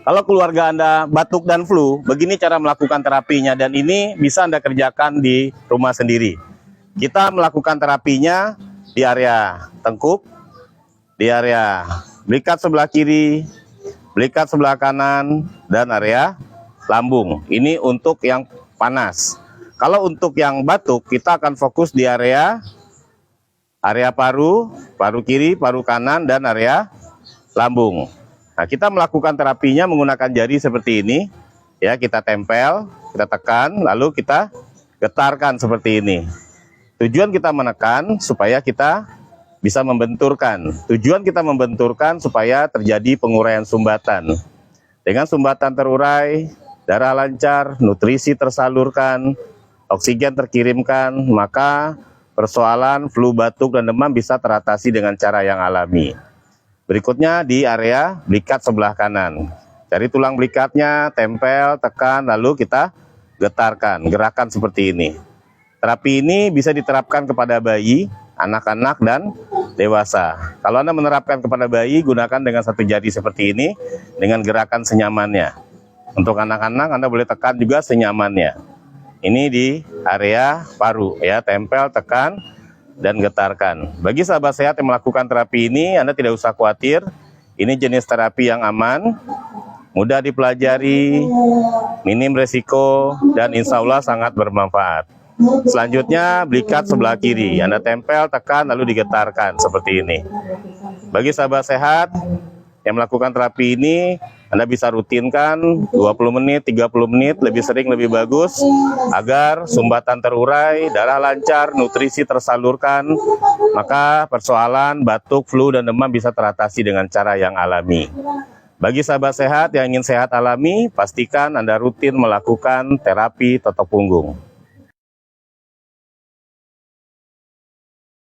Kalau keluarga Anda batuk dan flu, begini cara melakukan terapinya, dan ini bisa Anda kerjakan di rumah sendiri. Kita melakukan terapinya di area tengkuk, di area belikat sebelah kiri, belikat sebelah kanan, dan area lambung. Ini untuk yang panas. Kalau untuk yang batuk, kita akan fokus di area paru, paru kiri, paru kanan, dan area lambung. Nah, kita melakukan terapinya menggunakan jari seperti ini. Ya, kita tempel, kita tekan, lalu kita getarkan seperti ini. Tujuan kita menekan supaya kita bisa membenturkan. Tujuan kita membenturkan supaya terjadi penguraian sumbatan. Dengan sumbatan terurai, darah lancar, nutrisi tersalurkan, oksigen terkirimkan, maka persoalan flu, batuk, dan demam bisa teratasi dengan cara yang alami. Berikutnya di area belikat sebelah kanan. Cari tulang belikatnya, tempel, tekan, lalu kita getarkan, gerakan seperti ini. Terapi ini bisa diterapkan kepada bayi, anak-anak, dan dewasa. Kalau Anda menerapkan kepada bayi, gunakan dengan satu jari seperti ini, dengan gerakan senyamannya. Untuk anak-anak, Anda boleh tekan juga senyamannya. Ini di area paru, ya, tempel, tekan, dan getarkan. Bagi sahabat sehat yang melakukan terapi ini, Anda tidak usah khawatir. Ini jenis terapi yang aman, mudah dipelajari, minim resiko, dan insya Allah sangat bermanfaat. Selanjutnya, belikat sebelah kiri. Anda tempel, tekan, lalu digetarkan seperti ini. Bagi sahabat sehat yang melakukan terapi ini, Anda bisa rutinkan 20 menit, 30 menit, lebih sering lebih bagus, agar sumbatan terurai, darah lancar, nutrisi tersalurkan, maka persoalan batuk, flu, dan demam bisa teratasi dengan cara yang alami. Bagi sahabat sehat yang ingin sehat alami, pastikan Anda rutin melakukan terapi totok punggung.